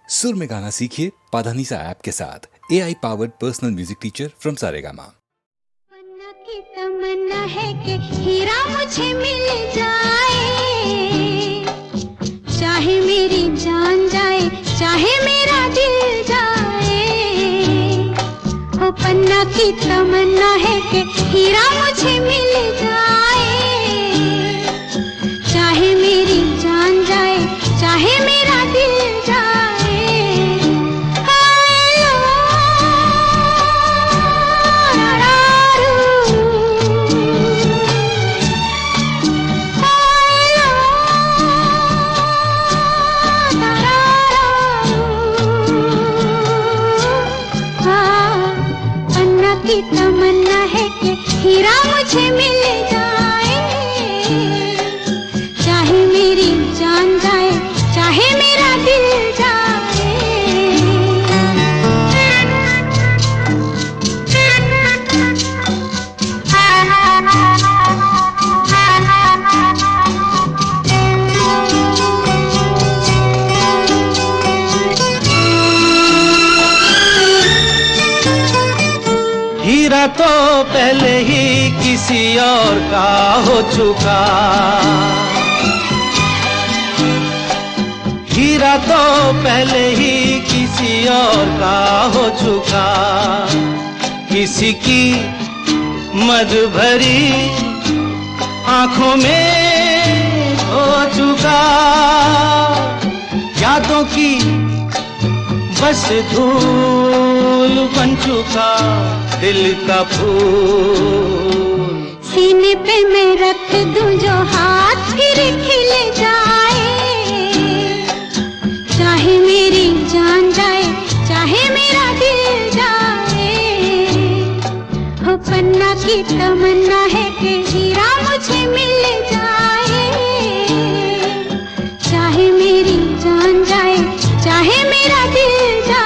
सुर में गाना सीखिए पाधानीसा ऐप के साथ। AI powered personal music teacher from Saregama. Tamanna की तमन्ना है कि हीरा मुझे मिल जाए, चाहे मेरी जान जाए, चाहे मेरा दिल जाए। ओ पन्ना की तमन्ना है कि हीरा मुझे मिल जाए, चाहे मेरी जान जाए, चाहे मेरा दिल जाए। की तमन्ना है कि हीरा मुझे मिल जाए, चाहे मेरी जान जाए, चाहे मेरा दिल जाए। हीरा तो पहले ही किसी और का हो चुका, हीरा तो पहले ही किसी और का हो चुका। किसी की मद भरी आंखों में हो चुका, यादों की बस धूल बन चुका दिल का फूल। सीने पे मैं रख दूं जो हाथ फिर खिल जाए, चाहे मेरी जान जाए, चाहे मेरा दिल जाए। हो पन्ना की तमन्ना है कि हीरा मुझे मिल जाए, चाहे मेरी जान जाए, चाहे मेरा दिल जाए।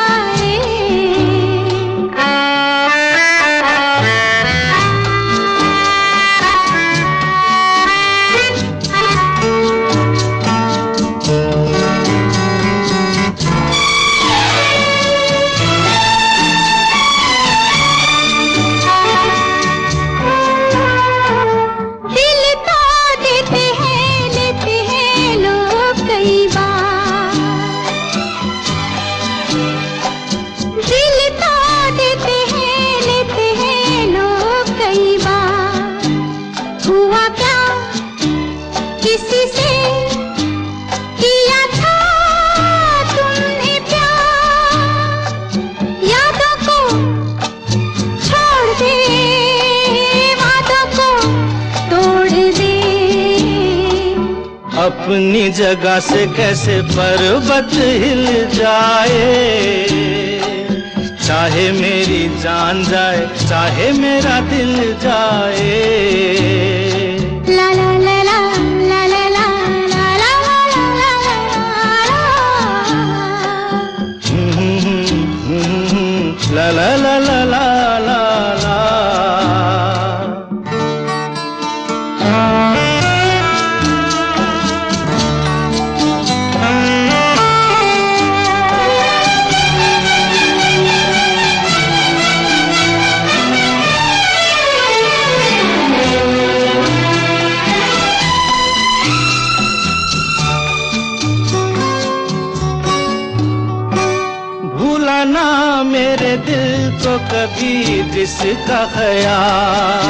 अपनी जगह से कैसे पर्वत हिल जाए, चाहे मेरी जान जाए, चाहे मेरा दिल जाए। ला ला ला ला ला ला ला ला ला ला ला ला ला ला ला। ना मेरे दिल को कभी जिसका ख्याल,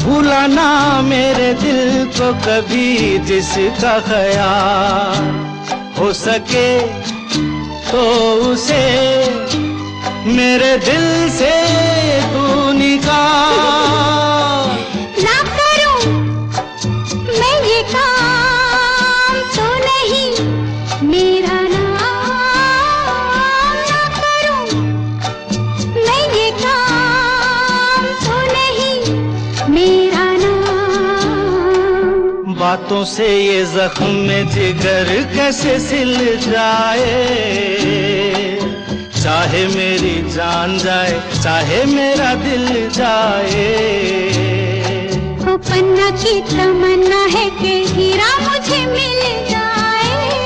भूला ना मेरे दिल को कभी जिसका ख्याल। हो सके तो उसे मेरे दिल से तू निकाल। ना करूं मैं ये काम तो नहीं मेरा नाम, ना करूं मैं ये काम तो नहीं मेरा नाम। बातों से ये जख्म जिगर कैसे सिल जाए, चाहे मेरी जान जाए, चाहे मेरा दिल जाए। ओ पन्ना की तमन्ना है कि हीरा मुझे मिल जाए,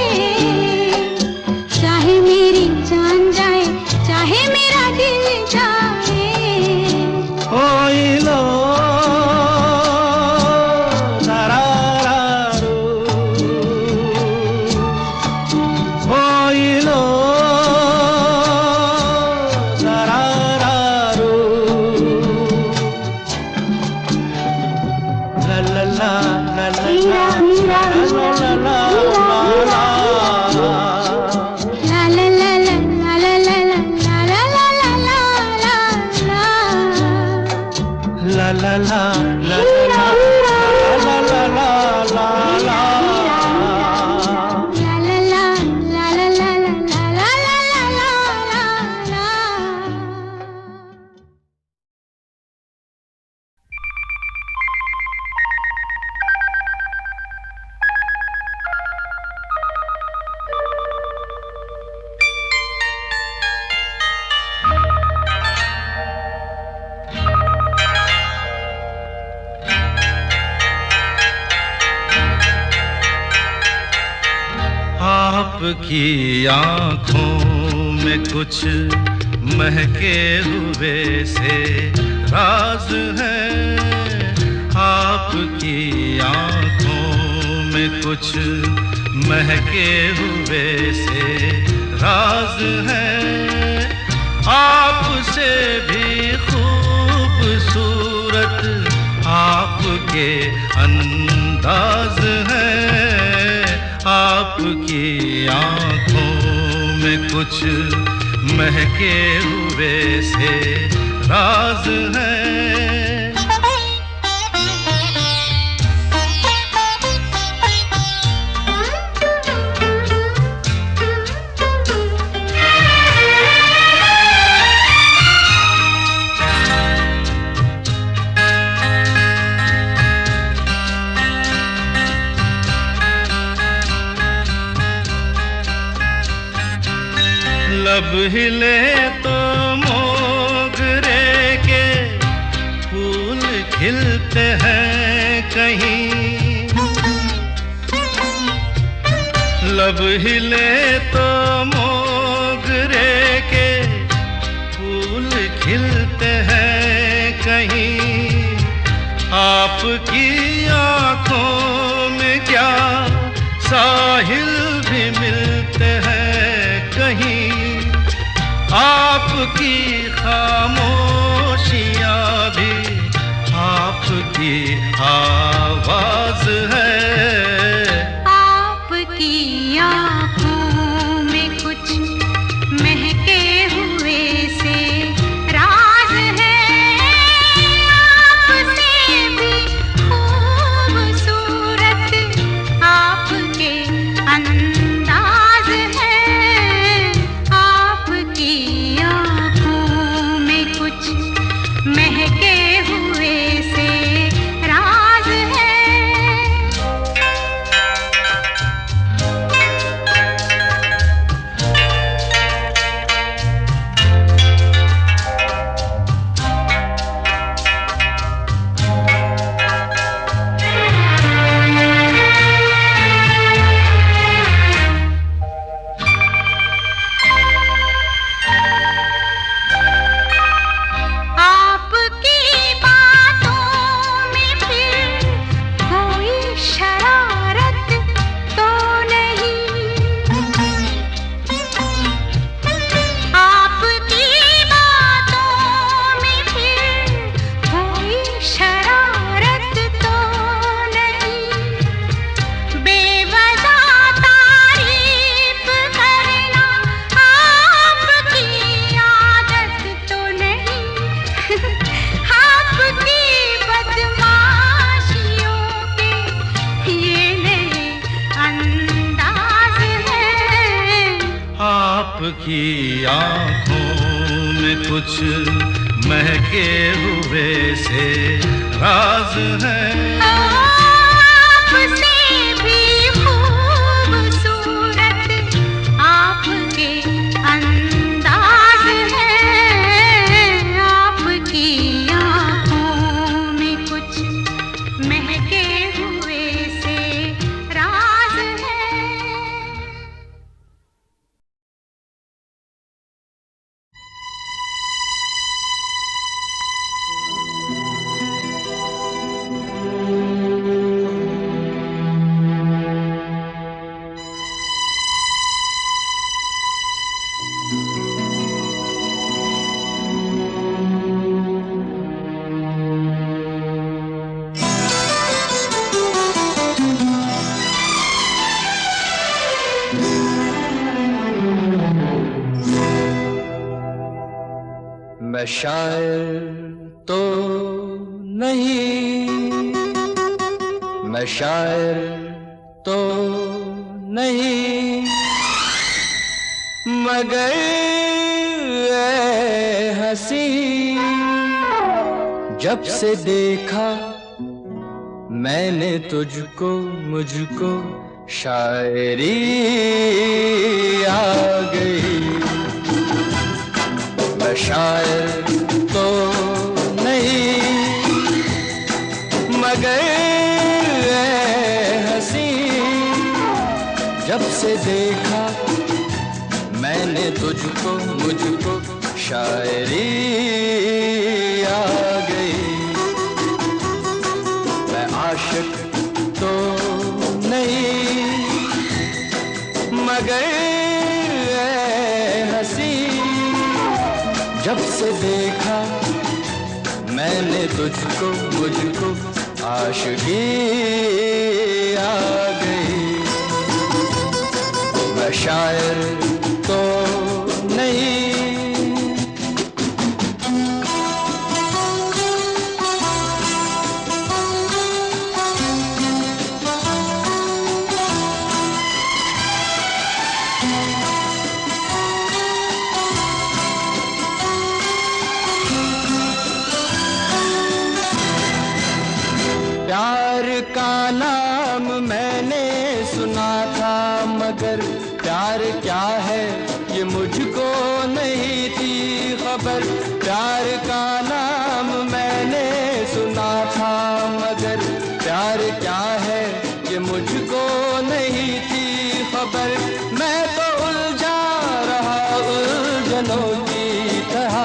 आपकी आँखों में कुछ महके हुए से राज है, आपकी आँखों में कुछ महके हुए से राज है, आपसे भी खूबसूरत आपके अंदाज है, आपकी आँखों में कुछ महके हुए से राज है। लब हिले तो मोगरे के फूल खिलते हैं कहीं, लब हिले तो मोगरे के फूल खिलते हैं कहीं, आपकी आँखों में क्या साहिल भी मिलते हैं कहीं, आपकी खामोशियाँ भी आपकी आवाज है, आपकी आँखों में कुछ महके हुए से राज है, आपसे भी खूबसूरत आपके अंदाज है, आपकी आँखों में कुछ महके हुए से राज है। आपकी बातों में फिर कोई शरारत तो नहीं, आपकी बातों में फिर कोई शरारत तो नहीं, बेवजह तारीफ करना आपकी आदत तो नहीं, आपकी बदमाशियों के ये नए अंदाज हैं, आपकी आँखों में कुछ महके हुए से राज है, आपसे भी खूबसूरत आपके अंदाज है, आपकी आँखों में कुछ महके हुए से राज है। मैं शायर तो नहीं, मैं शायर तो नहीं, मगर ऐ हंसी जब से देखा मैंने तुझको, मुझको शायरी आ गई। मैं शायर तो नहीं मगर ऐ हंसी जब से देखा मैंने तुझको मुझको शायरी आ गई। मैं आशिक तो नहीं मगर हंसी, जब से देखा मैंने तुझको मुझको आशिकी आ गई। मैं शायर तो नहीं प्यार का नाम मैंने सुना था मगर प्यार क्या है ये मुझको नहीं थी खबर। प्यार का नाम मैंने सुना था मगर प्यार क्या है ये मुझको नहीं थी खबर। मैं तो उलझा रहा उलझनों की तरह,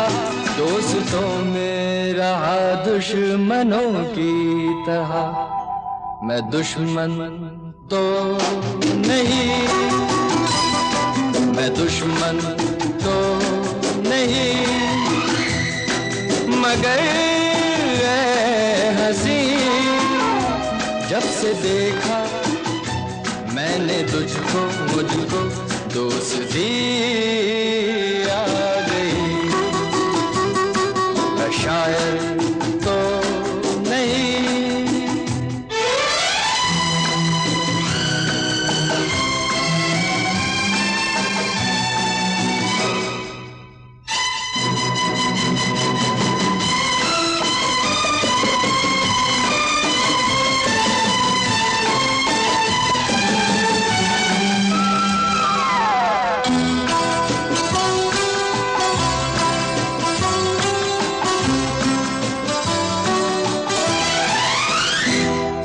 दोस्तों में रहा दुश्मनों की तरह। मैं दुश्मन तो नहीं, मैं दुश्मन तो नहीं मगर हंसी, जब से देखा मैंने तुझको मुझको दोस्ती आ गई। मैं शायर तो नहीं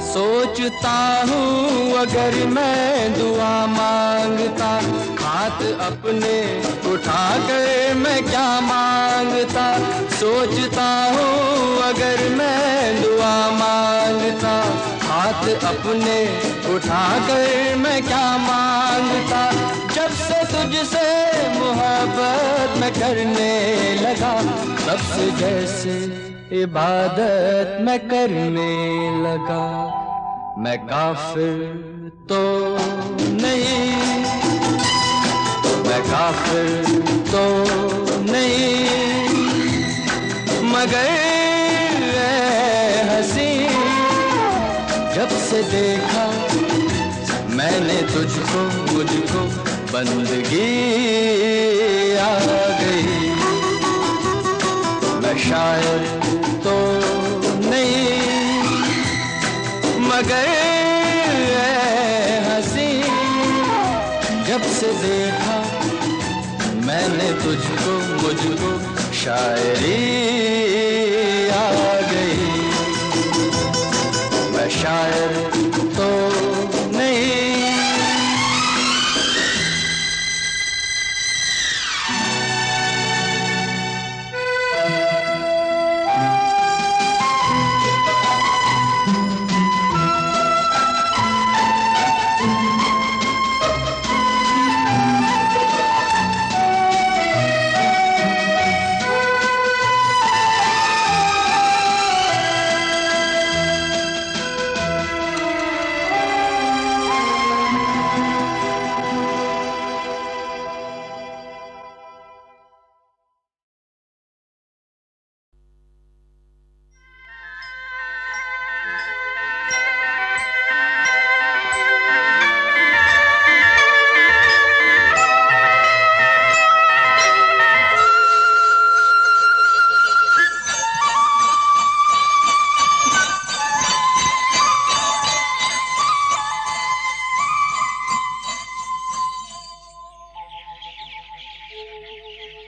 सोचता हूँ अगर मैं दुआ मांगता, हाथ अपने उठा कर मैं क्या मांगता। सोचता हूँ अगर मैं दुआ मांगता, हाथ अपने उठा कर मैं क्या मांगता। जब से तुझसे मोहब्बत मैं करने लगा, तब से जैसे इबादत मैं करने लगा। मैं काफिर तो नहीं, मैं काफिर तो नहीं मगर हंसी, जब से देखा मैंने तुझको मुझको बंदगी आ गई। मैं शायर तो नहीं मगर हंसी, जब से देखा मैंने तुझको मुझको शायरी आ गई। मैं शायर तो नहीं।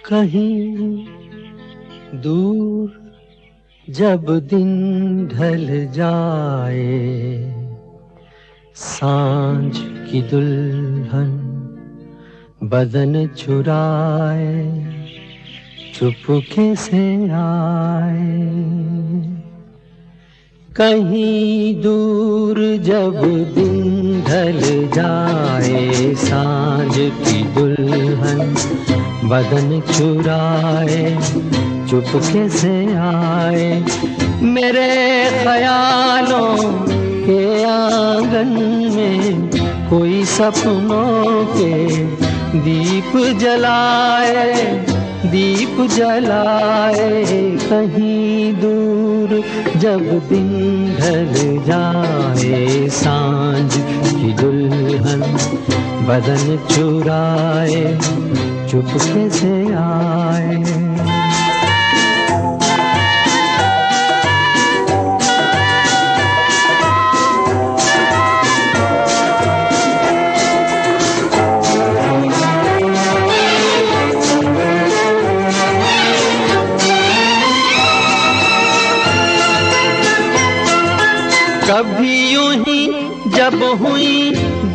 कहीं दूर जब दिन ढल जाए, सांझ की दुल्हनिया दुल्हन बदन चुराए चुपके से आए। कहीं दूर जब दिन ढल जाए सांझ की दुल्हन बदन चुराए चुपके से आए। मेरे ख्यालों के आंगन में कोई सपनों के दीप जलाए, दीप जलाए। कहीं दूर जब दिन ढल जाए सांझ की दुल्हन बदन चुराए चुपके से आए। कभी यूं ही जब हुई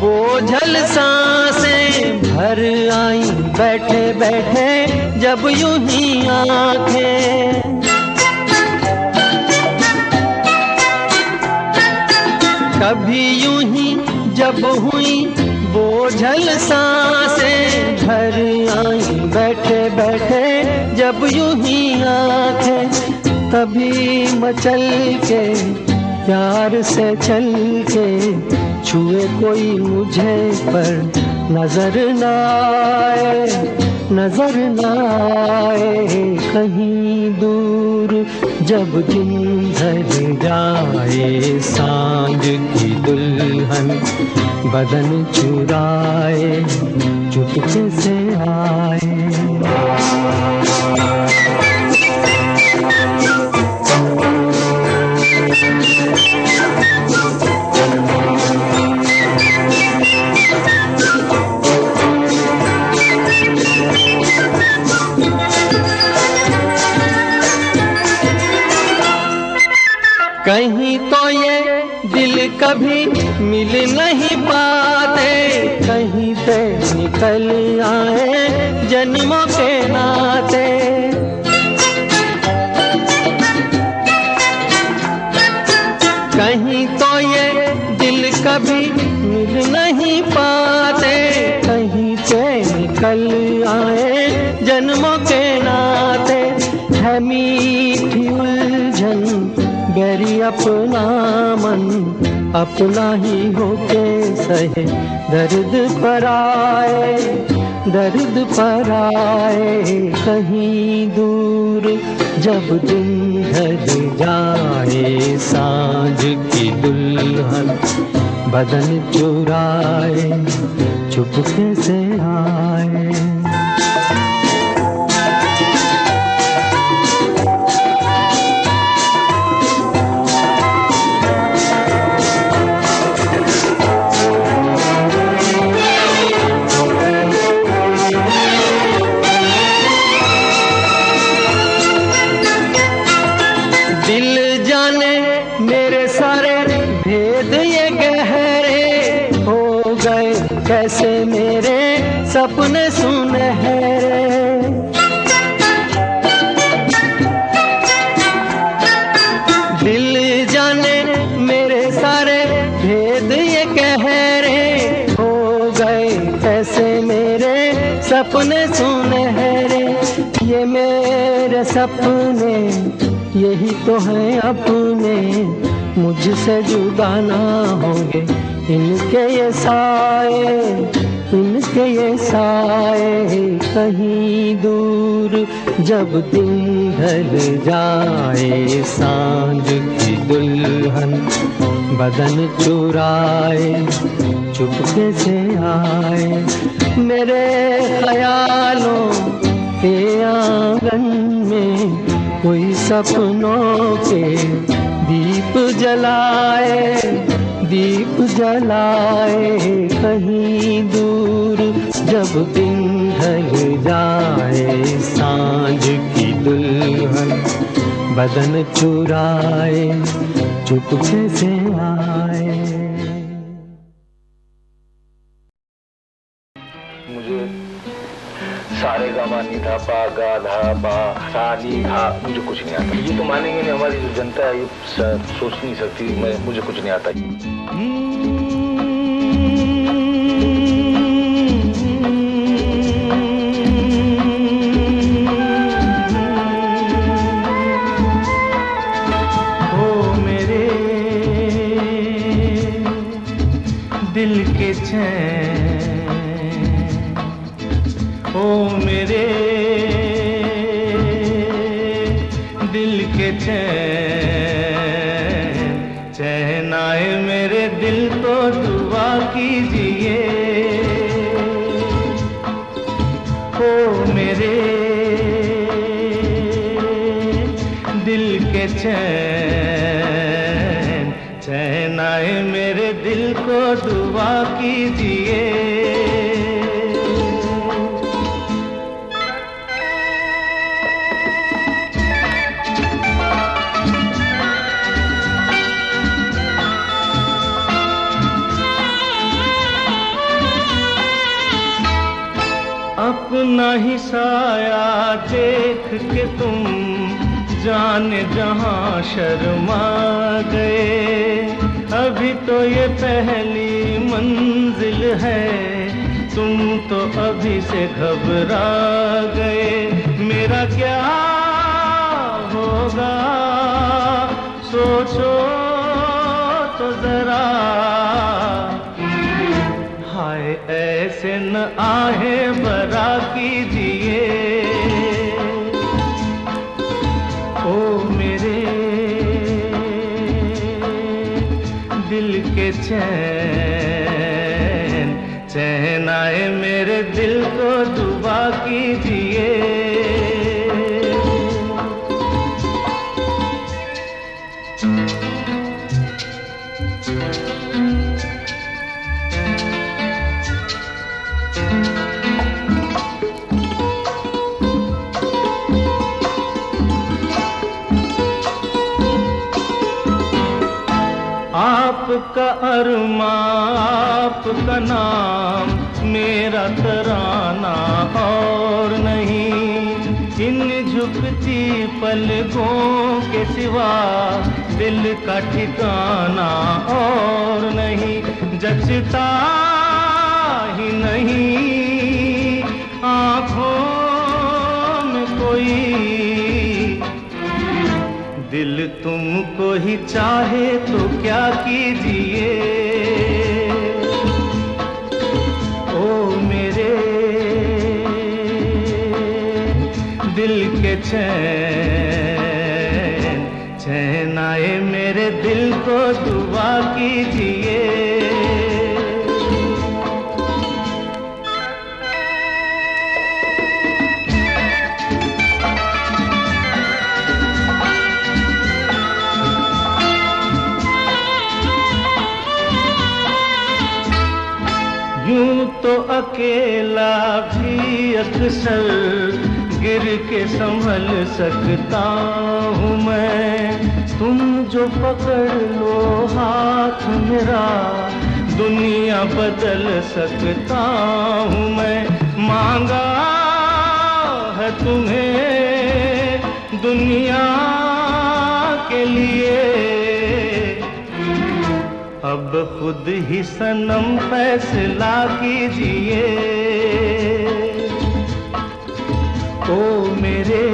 बोझल सांसें भर आई बैठे बैठे जब यूं ही आंखें। कभी यूं ही जब हुई बोझल सांसें भर आई बैठे बैठे जब यूं ही आंखें। तभी मचल के प्यार से चल के छुए कोई मुझे पर नजर न आए, नजर न आए। कहीं दूर जब दिन ढल जाए सांझ की दुल्हन बदन चुराए चुपके से आए। कहीं तो ये दिल कभी मिल नहीं पाते, कहीं से निकल आए जन्मों के नाते। कहीं तो ये दिल कभी मिल नहीं पाते, कहीं से निकल आए जन्मों के नाते। है मीठी उलझन गैरी अपना मन अपना ही होके सहे दर्द पर आए, दर्द पर आए। कहीं दूर जब दिन ढल जाए सांझ की दुल्हन बदन चुराए चुपके से आए। दिल जाने मेरे सारे भेद ये गहरे हो गए कैसे मेरे सपने सुनहरे। दिल जाने मेरे सारे भेद ये गहरे हो गए कैसे मेरे सपने सुनहरे। ये मेरे सपने यही तो है अपने, मुझसे जुदा ना होंगे इनके ये साए, इनके ये साए। कहीं दूर जब दिन ढल जाए सांझ की दुल्हन बदन चुराए चुपके से आए। मेरे ख्यालों के आंगन में कोई सपनों के दीप जलाए, दीप जलाए। कहीं दूर जब दिन ढल जाए सांझ की दुल्हन बदन चुराए चुपके से आए। मुझे सारे गामा नी धा पा गा धा पा सा नी धा मुझे कुछ नहीं आता। ये तो मानेंगे नहीं, हमारी जो जनता है ये सोच नहीं सकती। मुझे कुछ नहीं आता। ओ मेरे दिल के चैन, ओ मेरे दिल के चैन, चैन आए मेरे दिल को दुआ कीजिए। ओ मेरे दिल के चैन, चैन आए मेरे दिल को दुआ कीजिए। अपना ही साया देख के तुम जाने जहां शर्मा गए। अभी तो ये पहली मंजिल है, तुम तो अभी से घबरा गए। मेरा क्या होगा सोचो तो जरा, हाय ऐसे न आहे बरा कीजिए। ओ मेरे दिल के चैन, चैन आए मेरे दिल को दुआ कीजिए। आपका अरमा आपका नाम मेरा तराना और नहीं। इन झुकती पलकों के सिवा दिल का ठिकाना और नहीं। जचता ही नहीं आँखों में कोई, दिल तुमको ही चाहे तो क्या कीजिए। ओ मेरे दिल के चैन, चैन आए मेरे दिल को दुआ कीजिए। यूं तो अकेला भी अक्सर गिर के संभल सकता हूँ मैं। तुम जो पकड़ लो हाथ मेरा दुनिया बदल सकता हूँ मैं। मांगा है तुम्हें दुनिया के लिए, अब खुद ही सनम फैसला कीजिए। ओ मेरे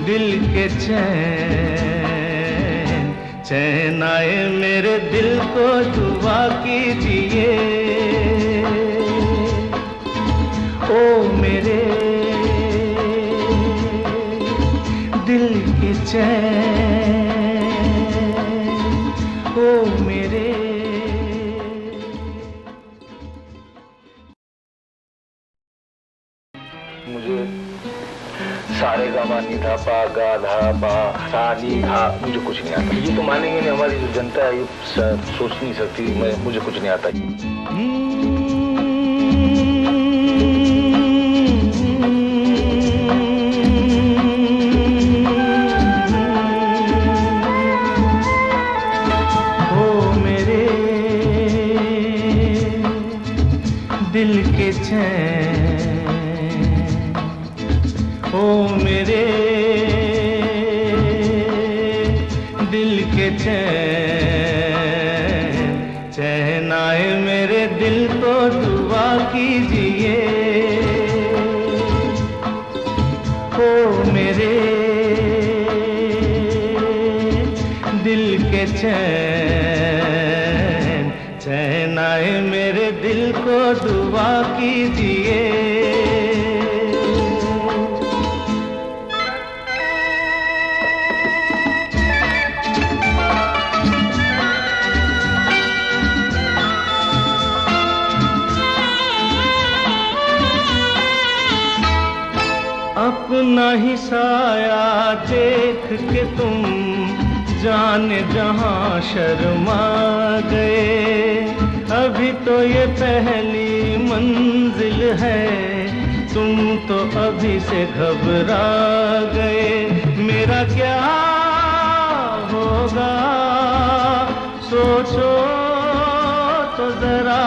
दिल के चैन, चैन आए मेरे दिल को दुआ कीजिए। ओ मेरे दिल के चैन, ओ मेरे। मुझे सारे गामा नी धा पा गा धा पा सा नी धा मुझे कुछ नहीं आता। ये तो मानेंगे नहीं, हमारी जो जनता है ये सोच नहीं सकती। मुझे कुछ नहीं आता। दिल के चैन, ओ मेरे दिल के चैन, चैन आए मेरे दिल को दुआ कीजिए, ओ मेरे दिल के चैन, चैन आए मेरे दिल को दुआ कीजिए। अपना ही साया देख के तुम जाने जहां शर्मा गए, अभी तो ये पहली मंजिल है, तुम तो अभी से घबरा गए। मेरा क्या होगा सोचो तो जरा,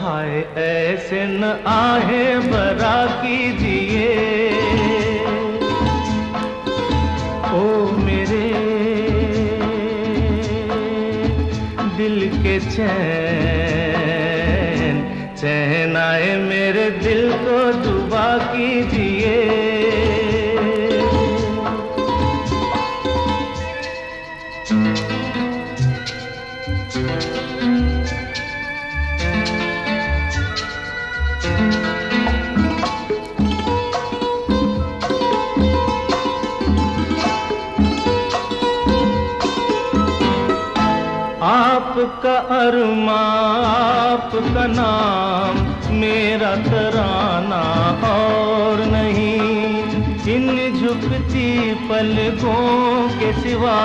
हाय ऐसे न आहे बरा कीजिए, ओ मेरे दिल के चैन, चैन आए मेरे दिल को दुआ कीजिए। आपका अरमा आपका नाम मेरा तराना और नहीं, इन झुकती पलकों के सिवा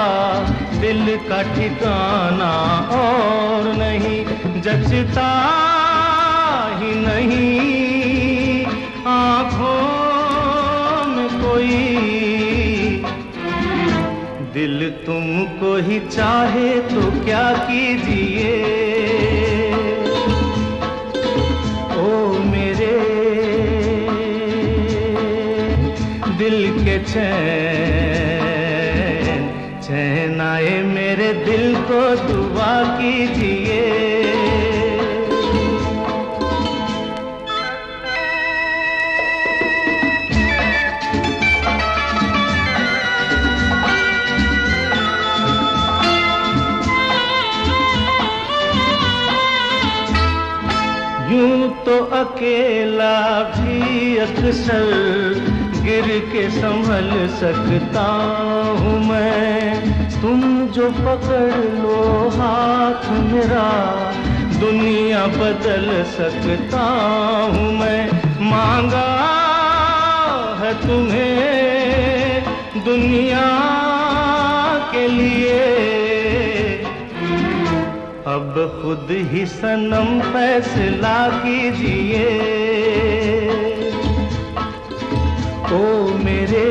दिल का ठिकाना और नहीं, जचता ही नहीं आँखों में कोई, दिल तुमको ही चाहे तो क्या कीजिए, ओ मेरे दिल के चैन, चैन आए मेरे दिल को दुआ कीजिए। यूं तो अकेला भी अक्सर गिर के संभल सकता हूँ मैं, तुम जो पकड़ लो हाथ मेरा दुनिया बदल सकता हूँ मैं। मांगा है तुम्हें दुनिया के लिए, अब खुद ही सनम फैसला कीजिए, ओ मेरे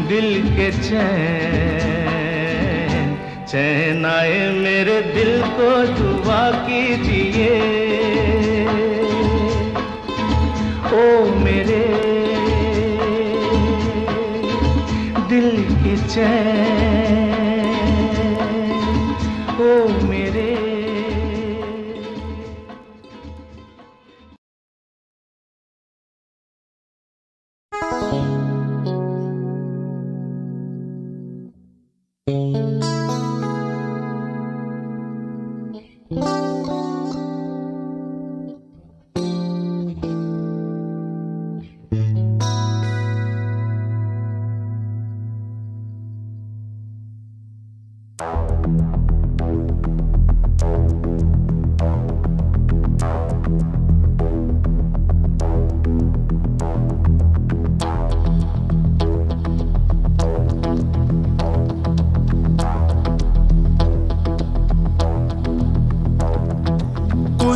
दिल के चैन, चैन आए मेरे दिल को दुआ कीजिए, ओ मेरे दिल के चैन, ओ मेरे।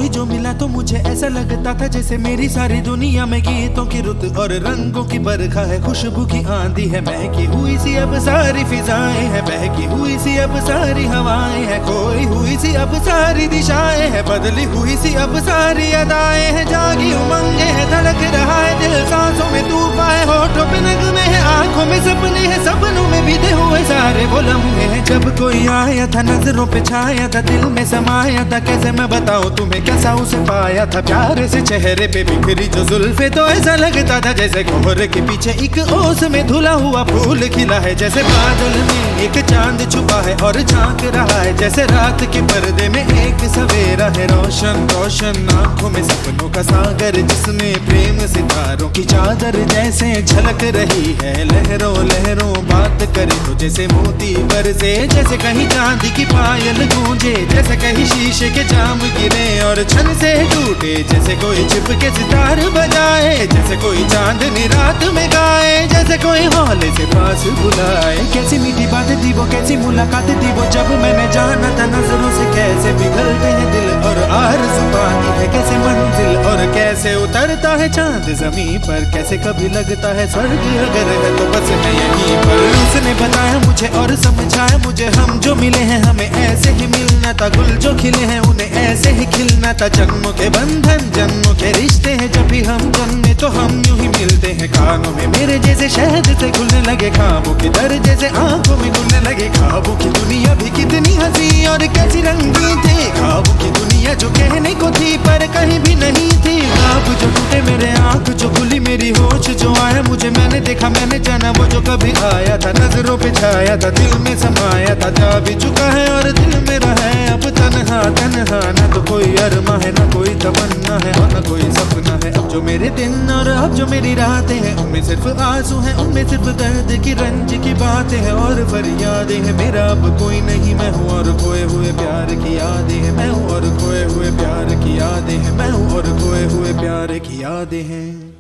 कोई जो मिला तो मुझे ऐसा लगता था जैसे मेरी सारी दुनिया में गीतों की रुत और रंगों की बरखा है, खुशबू की आंधी है, महकी हुई सी अब सारी फिजाएं है, बहकी हुई सी अब सारी हवाएं है, खोई हुई सी अब सारी दिशाएं है, बदली हुई सी अब सारी अदाएं है, जागी उमंगे है, धड़क रहा है दिल, सांसों में तूफान है, होठों पे नगमे है, आंखों में सपने हैं, सपनों में बीते हुए सारे वो लम्हे हैं। जब कोई आया था नजरों पे छाया था, दिल में समाया था, कैसे मैं बताऊं तुम्हें कैसा उसे पाया था, प्यारे से चेहरे पे बिखरी जो जुल्फे तो ऐसा लगता था जैसे कोहरे के पीछे एक ओस में धुला हुआ फूल खिला है, जैसे बादल में एक चांद छुपा है और झांक रहा है, जैसे रात के पर्दे में एक सवेरा है, रोशन रोशन आंखों में सपनों का सागर, जिसमें प्रेम सितारों की चादर जैसे झलक रही है, लहरों लहरों बात करे तो जैसे मोती बरसे, जैसे कहीं चांदी की पायल गूंजे, जैसे कहीं शीशे के जाम गिरे और छन से टूटे, जैसे कोई छिप के सितार बजाए, जैसे कोई चांदनी रात में गाए, जैसे कोई हौले से पास बुलाए। कैसी मीठी बात थी वो, कैसी मुलाकात थी वो, जब मैंने जाना था नजरों से कैसे पिघलते हैं दिल और आरज़ू पाती है कैसे मंजिल, और कैसे उतरता है चांद जमीन पर, कैसे कभी लगता है स्वर्ग अगर है तो बस मैं यहीं पर। उसने बताया मुझे और समझाया मुझे, हम जो मिले हैं हमें ऐसे ही मिलना था, गुल जो खिले हैं उन्हें ऐसे ही खिलना था, जन्मों के बंधन जन्मों के रिश्ते हैं, जब भी हम जन्मे तो हम यूं ही मिलते हैं, कानों में मेरे जैसे शहद से घुलने लगे ख्वाबों के दर, जैसे आंखों में घुलने लगे ख्वाबों की दुनिया भी कितनी हंसी और कैसी रंगीन थी, ख्वाबों की दुनिया जो कहने को थी पर कहीं भी नहीं थी, ख्वाब जो टूटे मेरे आंख जो खुली मेरी होश जो आया मुझे, मैंने देखा मैंने जाना वो जो कभी आया था, नजरों पे छाया था दिल में समाया था, जा भी चुका है और दिल मेरा है अब तन्हा तन्हा, न तो कोई अरमा है न कोई तमन्ना है और न कोई सपना है, अब जो मेरे दिन और अब जो मेरी रातें हैं उनमें सिर्फ आंसू हैं, उनमें सिर्फ दर्द की रंज की बातें हैं और फरियादें हैं, मेरा अब कोई नहीं मैं हूँ और खोए हुए प्यार की यादें हैं, मैं हूँ और खोए हुए प्यार की यादें हैं, मैं हूँ और खोए हुए प्यार की यादें हैं।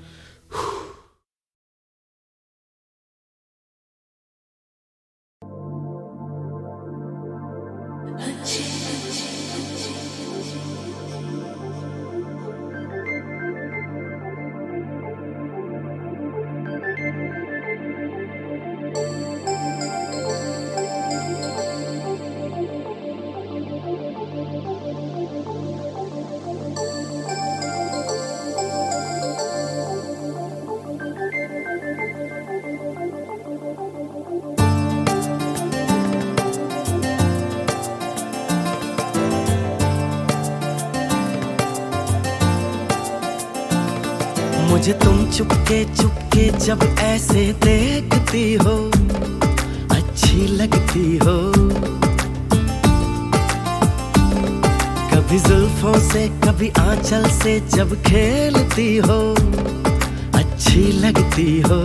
मुझे तुम चुपके चुपके जब ऐसे देखती हो, अच्छी लगती हो, कभी जुल्फों से कभी आंचल से जब खेलती हो, अच्छी लगती हो,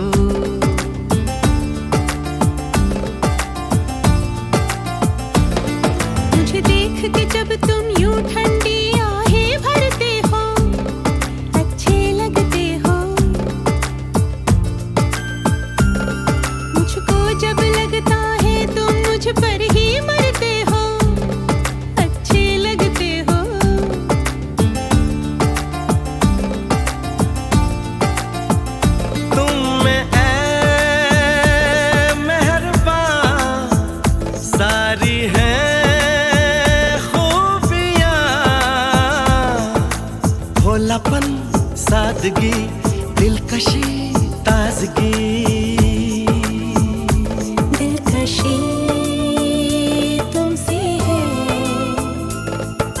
मुझे देख के जब तुम यूं ठंडी आहें भरते हो, अच्छे लगते हो, मुझको जब लगता है तुम मुझ पर ही मरते हो, अच्छे लगते हो, तुम में ऐ मेहरबान सारी है भोलापन सादगी दिलकशी ताजगी, दिलकशी तुमसे है,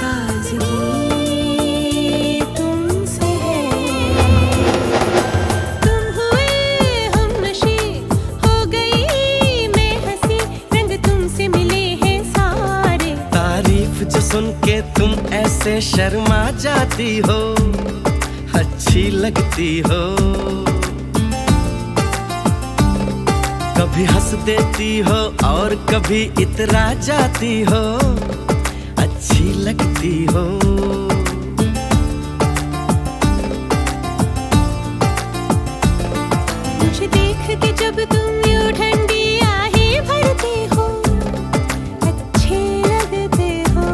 ताजगी तुमसे है, तुम हुए हमनशी हो गई मैं हंसी, रंग तुमसे मिले हैं सारे, तारीफ जो सुन के तुम ऐसे शर्मा जाती हो, अच्छी लगती हो, कभी हंस देती हो और कभी इतरा जाती हो, अच्छी लगती हो, मुझे देख के जब तुम यूं ठंडी आहें भरते हो, अच्छे लगते हो,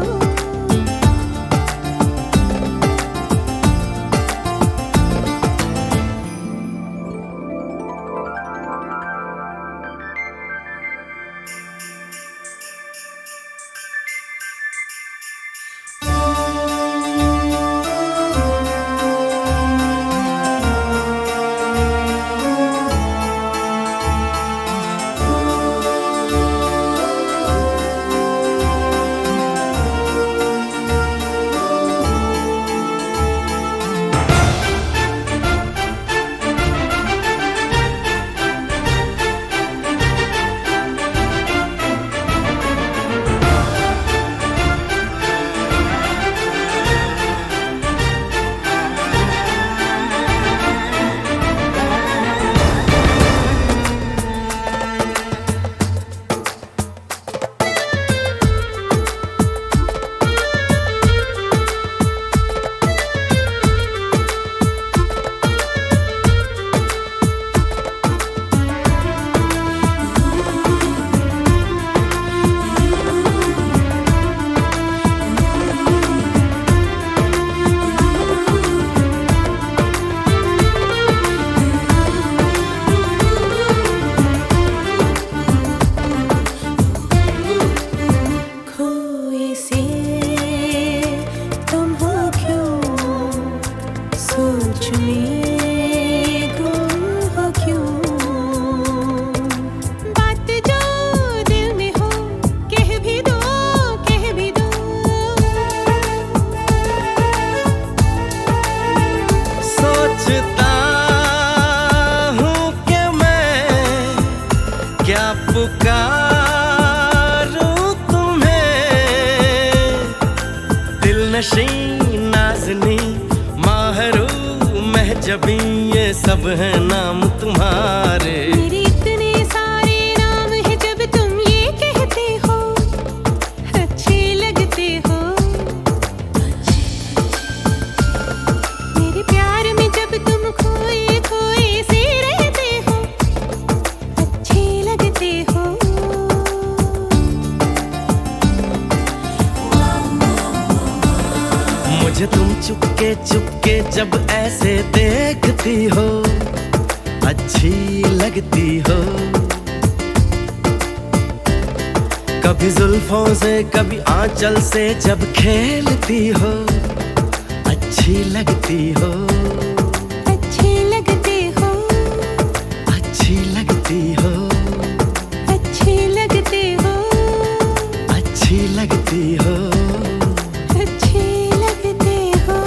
जानशी नाज़नी माहरू महजबी ये सब है नाम तुम्हारे। मेरे इतने सारे नाम है जब तुम ये कहते हो अच्छे लगते हो। मेरे प्यार में जब तुम खोए खोए से रहते हो अच्छे लगते हो। मुझे तुम चुपके चुपके जब ऐसे देखती हो अच्छी लगती हो। कभी जुल्फों से कभी आंचल से जब खेलती हो अच्छी लगती हो। अच्छे लगते हो। अच्छी लगती हो। अच्छे लगते हो। अच्छी लगती हो। अच्छे लगते हो।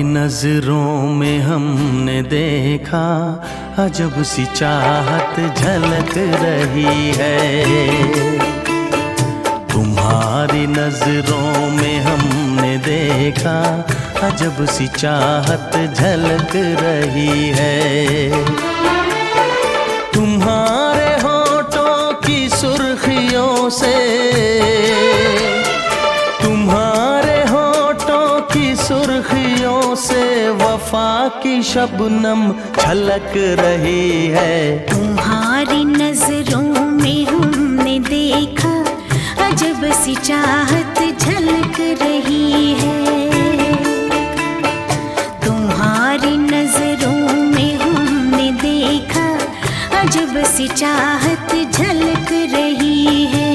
नजरों में हमने देखा अजब सी चाहत झलक रही है। तुम्हारी नजरों में हमने देखा अजब सी चाहत झलक रही है। तुम्हारे होठों की सुर्खियों से सुर्खियों से वफा की शबनम छलक रही है। तुम्हारी नजरों में हमने देखा अजब सी चाहत झलक रही है। तुम्हारी नजरों में हमने देखा अजब सी चाहत झलक रही है।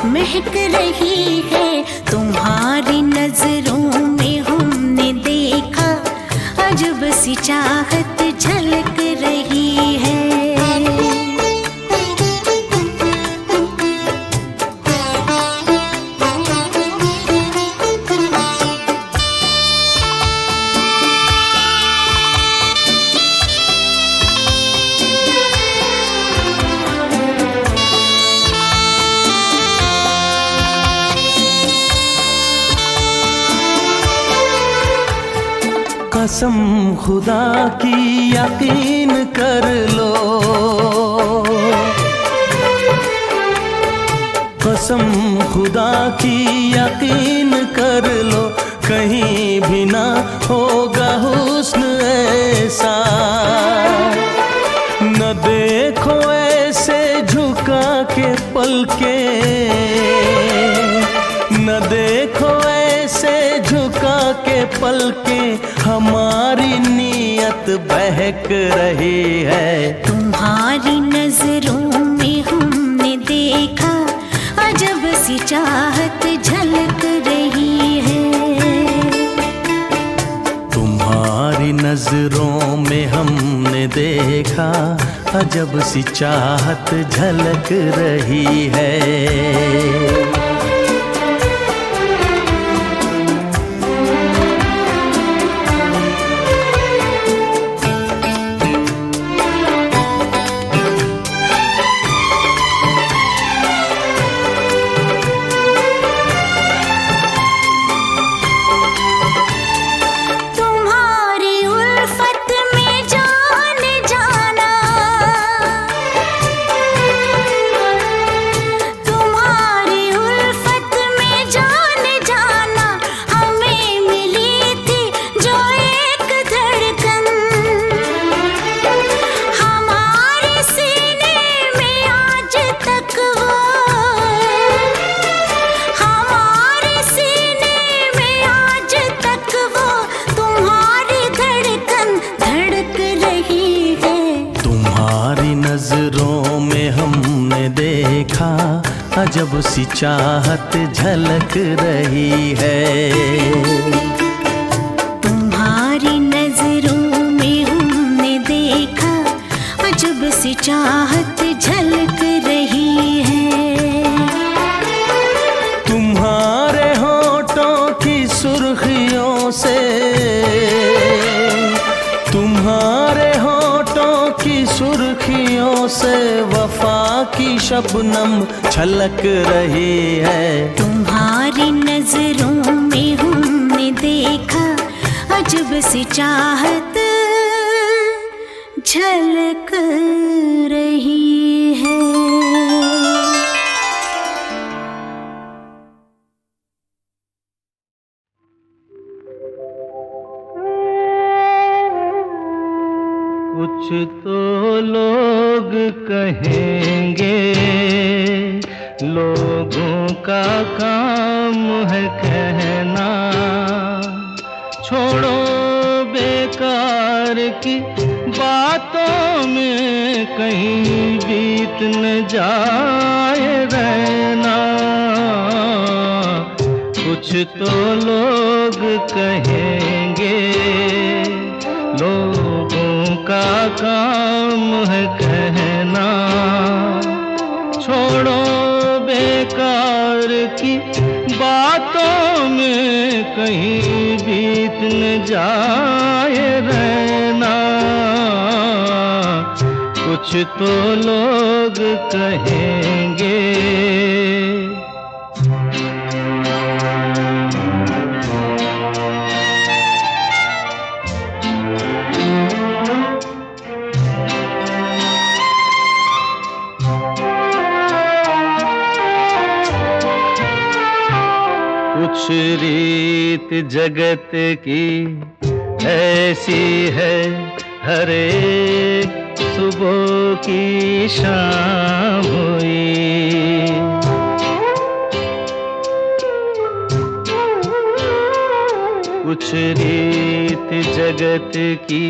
महक रही है। तुम्हारी नजरों में हमने देखा अजब सी चाहत झलक रही है। कसम खुदा की यकीन कर लो, कसम खुदा की यकीन कर लो, कहीं भी ना होगा हुस्न ऐसा। न देखो ऐसे झुका के पलके, न देखो ऐसे झुका के पलके, हमारी नीयत बहक रही है। तुम्हारी नजरों में हमने देखा अजब सी चाहत झलक रही है। तुम्हारी नजरों में हमने देखा अजब सी चाहत झलक रही है। नजरों में हमने देखा अजब सी चाहत झलक रही है। तुम्हारी नजरों में हमने देखा अजब सी चाहत झलक रही है। तुम्हारे होठों की सुर्खियों से, तुम्हारे होठों की सुर्खियों से वफा की शबनम छलक रही है। तुम्हारी नजरों में हमने देखा अजब सी चाहत झलक रही है। कुछ तो लोग कहेंगे, लोगों का काम है कहना, छोड़ो बेकार की बातों में कहीं बीत न जाए रहना। कुछ तो लोग कहेंगे, लोगों का काम है कहना, छोड़ो बेकार की बातों में कहीं बीत न जाए रहना। कुछ तो लोग कहेंगे। कुछ रीत जगत की ऐसी है, हर एक सुबह की शाम हुई। कुछ रीत जगत की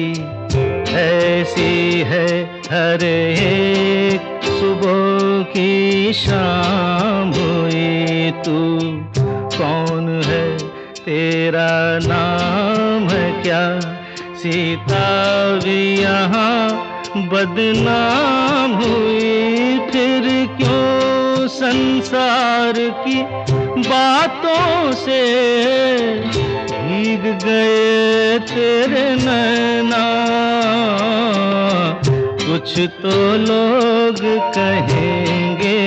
ऐसी है, हर एक सुबह की शाम हुई। तू कौन है, तेरा नाम है क्या? सीता भी यहाँ बदनाम हुई। फिर क्यों संसार की बातों से भीग गए तेरे नैना। कुछ तो लोग कहेंगे,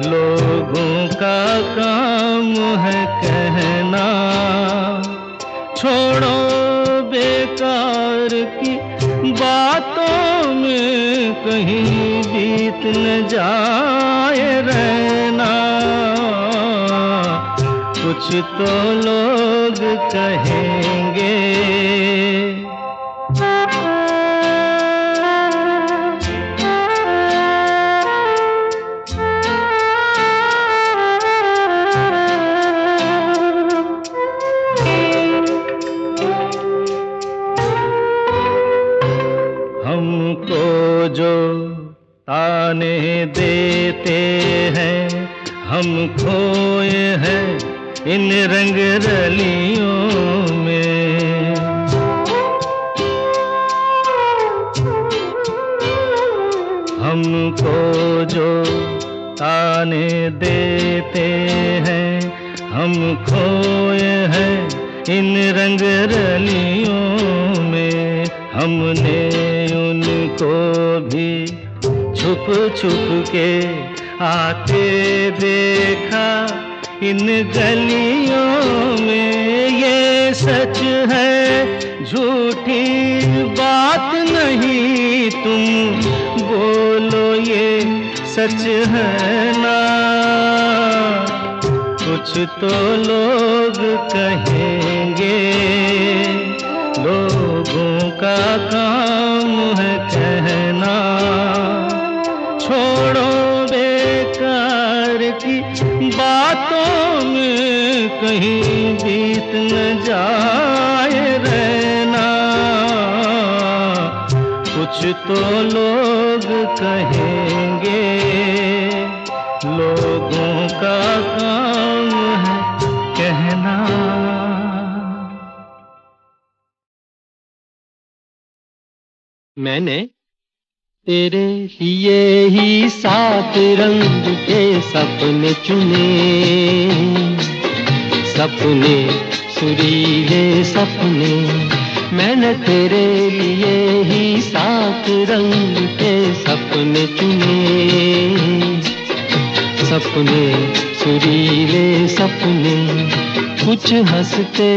लोगों का काम है कहना, छोड़ो बेकार की बातों में कहीं बीत न जाए रहना। कुछ तो लोग कहेंगे। हमको जो ताने देते हैं, हम खोए हैं इन रंग रलियों में। उनको जो ताने देते हैं, हम खोए हैं इन रंग रलियों में। हमने उनको भी छुप छुप के आते देखा इन गलियों में। ये सच है झूठी बात नहीं, तुम बोलो ये सच है ना। कुछ तो लोग कहेंगे, लोगों का काम है कहना। छोड़ो बेकार की बातों में कहीं बीत न जाए रहना। कुछ तो लोग कहेंगे, लोगों का काम है कहना। मैंने तेरे लिए ही 7 रंग के सपने चुने, सपने सुरीले सपने। मैंने तेरे लिए ही 7 रंग के सपने चुने, सपने सुरीले सपने। कुछ हंसते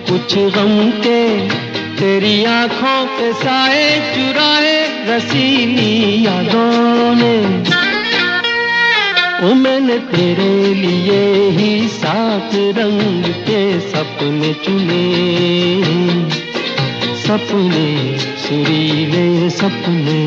कुछ गम के, तेरी आंखों के साए चुराए रसीली यादों ने। ओ मैंने तेरे लिए ही 7 रंग के सपने चुने, सपने सुरीले सपने।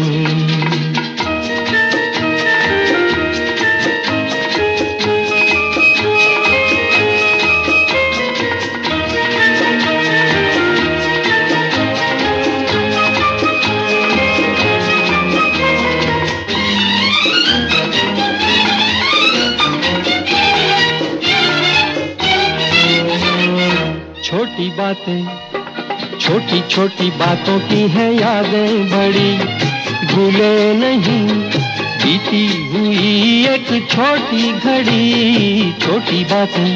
छोटी बातें, छोटी छोटी बातों की है यादें बड़ी, भूले नहीं बीती हुई एक छोटी घड़ी। छोटी बातें,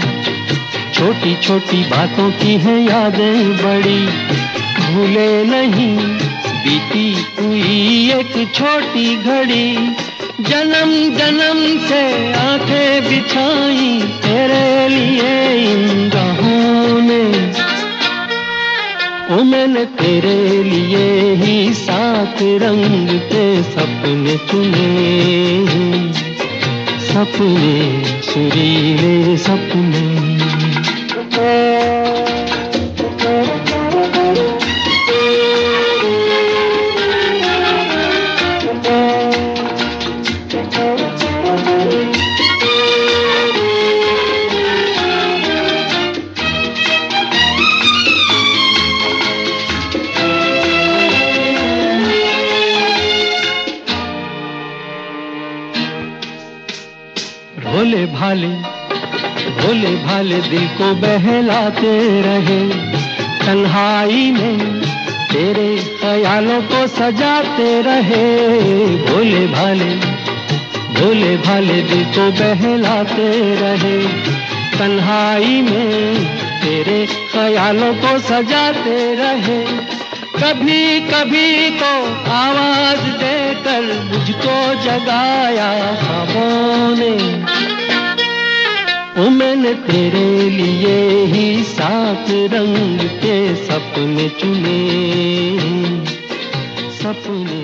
छोटी छोटी बातों की है यादें बड़ी, भूले नहीं बीती हुई एक छोटी घड़ी। जन्म जन्म से आंखें बिछाई तेरे लिए इन राहों ने। ओ मैंने तेरे लिए ही 7 रंग के सपने चुने, सपने सुरीले सपने। भोले भाले दिल को बहलाते रहे, तन्हाई में तेरे ख्यालों को सजाते रहे। भोले भाले दिल को बहलाते रहे, तन्हाई में तेरे ख्यालों को सजाते रहे। कभी कभी तो आवाज देकर मुझको जगाया ख्वाबों ने। ओ मैंने तेरे लिए ही 7 रंग के सपने चुने, सपने